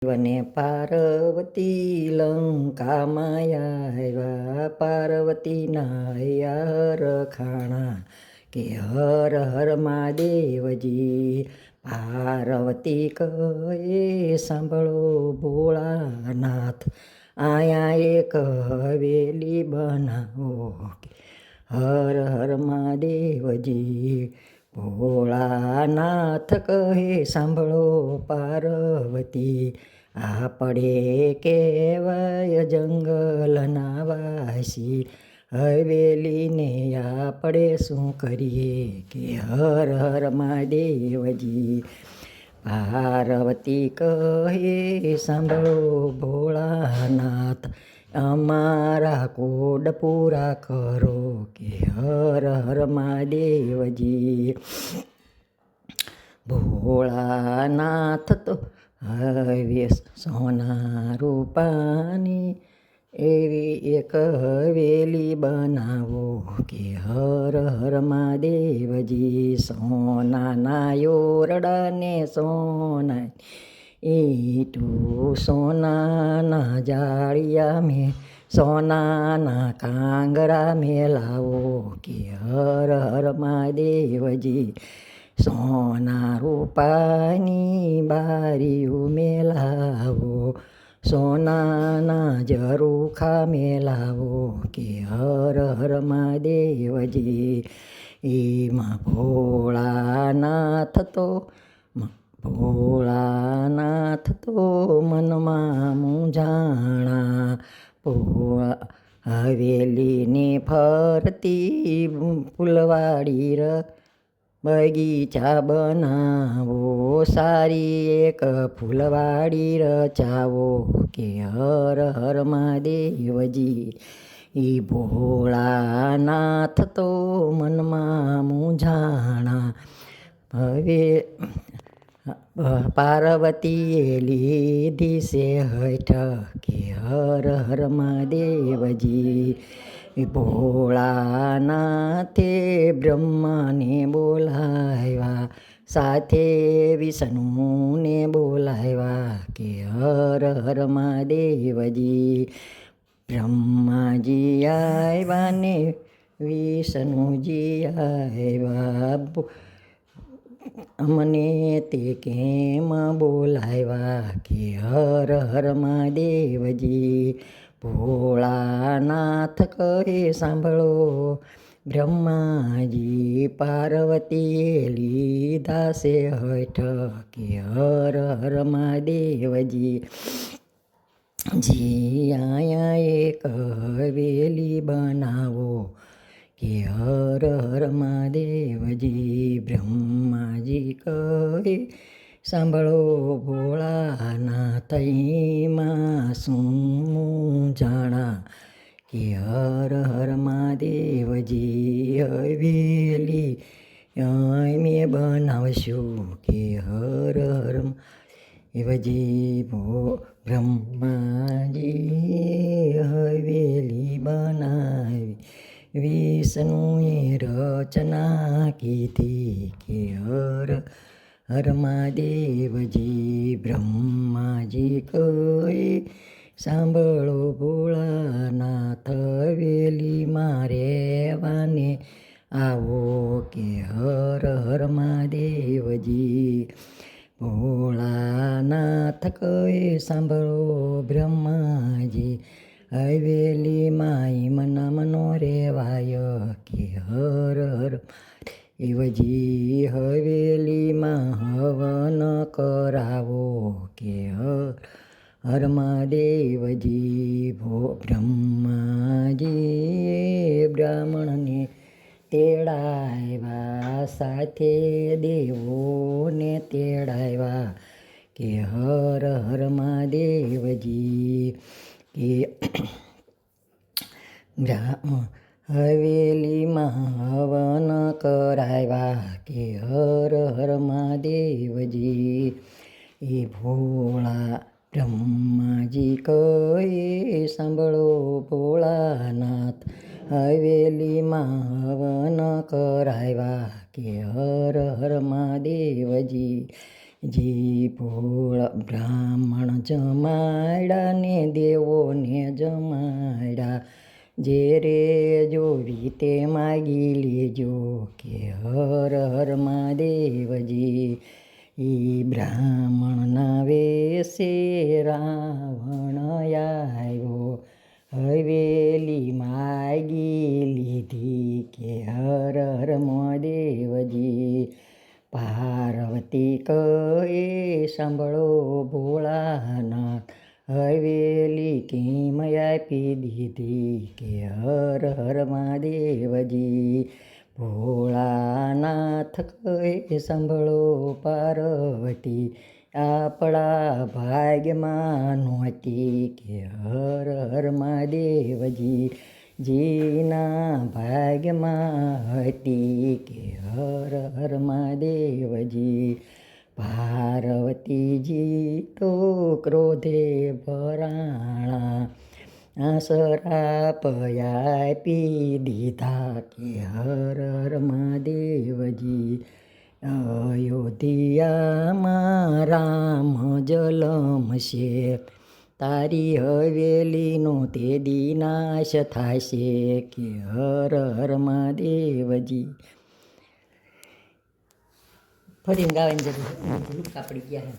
વને પાર્વતી લંકામાં આવ્યા, પાર્વતીના હૈયા રખાણા કે હર હર મહાદેવજી. પાર્વતી કહે સાંભળો ભોળાનાથ, આયા એક હવેલી બનાવો કે હર હર મહાદેવજી. ભોળાનાથ કહે સાંભળો પાર્વતી, આપણે કહેવાય જંગલના વાસી, હવેલીને આપણે શું કરીએ કે હર હર મહાદેવજી. પાર્વતી કહે સાંભળો ભોળાનાથ, અમારા કોડ પૂરા કરો કે હર હર મહાદેવજી. ભોળાનાથ તો હવે સોના રૂપાની એવી એક હવેલી બનાવો કે હર હર મહાદેવજી. સોનાના યોરડાને સોના ઈટું, સોનાના જાળિયા મેં સોનાના કાંગરા મેલાવો કે હર હર મહાદેવજી. સોના રૂપાની બારીઓ મેલાવો, સોનાના ઝરૂખા મેલાવો કે હર હર મહાદેવજી. એમાં ભોળાનાથ તો મનમાં મૂંઝાણા. હવેલીની ફરતી ફૂલવાડી બગીચા બનાવો, સારી એક ફૂલવાડી રચાવો કે હર હર મહાદેવજી. ઈ ભોળાનાથ તો મનમાં મૂંઝાણા. હવે પાર્વતીએ લીધી છે હઠ કે હર હર મહાદેવજી. ભોળાનાથે બ્રહ્માને બોલાવ્યા, સાથે વિષ્ણુને બોલાવ્યા કે હર હર મહાદેવજી. બ્રહ્માજી આવ્યા ને વિષ્ણુજી આવ્યા, અમને તે કેમ બોલાવ્યા કે હર હર મહાદેવજી. ભોળાનાથ કહે સાંભળો બ્રહ્માજી, પાર્વતીએ લીધા છે હઠ કે હર હર મહાદેવજી. જી આયા એક હવેલી બનાવો કે હર હર મહાદેવજી. બ્રહ્માજી કહે સાંભળો ભોળાનાથ, એમાં શું મૂંઝાણા કે હર હર મહાદેવજી. હવેલી અમે બનાવશું કે હર હર મહાદેવજી. બ્રહ્માજી હવેલી બનાવી, વિષ્ણુએ રચના કીધી કે હર હર મહાદેવજી. બ્રહ્માજી કહે સાંભળો ભોળાનાથ, હવેલીમાં રહેવાને આવો કે હર હર મહાદેવજી. ભોળાનાથ કહે સાંભળો બ્રહ્માજી, હવેલીમાં મના મનો રેવાય કે હર હર મહાદેવજી. હવેલીમાં હવન કરાવો કે હર હર મહાદેવજી. બ્રહ્માજી બ્રાહ્મણને તેડાવ્યા, સાથે દેવોને તેડાવ્યા કે હર હર મહાદેવજી. કે હવેલીમાં હવન કરાવ્યા કે હર હર મહાદેવજી. એ ભોળા બ્રહ્માજી કહે સાંભળો ભોળાનાથ, હવેલીમાં હવન કરાવ્યા કે હર હર મહાદેવજી. જી ભોળ બ્રાહ્મણ જમાડ્યા ને દેવોને જમાડ્યા, જે રે જોવી તે માગી લેજો કે હર હર મહાદેવજી. ઈ બ્રાહ્મણના વેશે રાવણ આવ્યો, હવેલી માગી લીધી કે હર હર મહાદેવજી. પાર્વતી કહે સાંભળો ભોળાનાથ, હવેલી કેમ આપી દીધી કે હર હર મહાદેવજી. ભોળાનાથ કહે સાંભળો પાર્વતી, આપણા ભાગ્યમાં નહોતી કે હર હર મહાદેવજી. જીના ભાગ્યમાં હતી કે હર હર મહાદેવજી. પાર્વતીજી તો ક્રોધે ભરાણા, શ્રાપ આપી દીધા કે હર હર મહાદેવજી. અયોધ્યામાં રામ જલમશે, તારી હવેલીનો તે દિનાશ થાશે કે હર હર મહાદેવજી. ફરીને ગાવાની જરૂર લુકા પડી ગયા હે.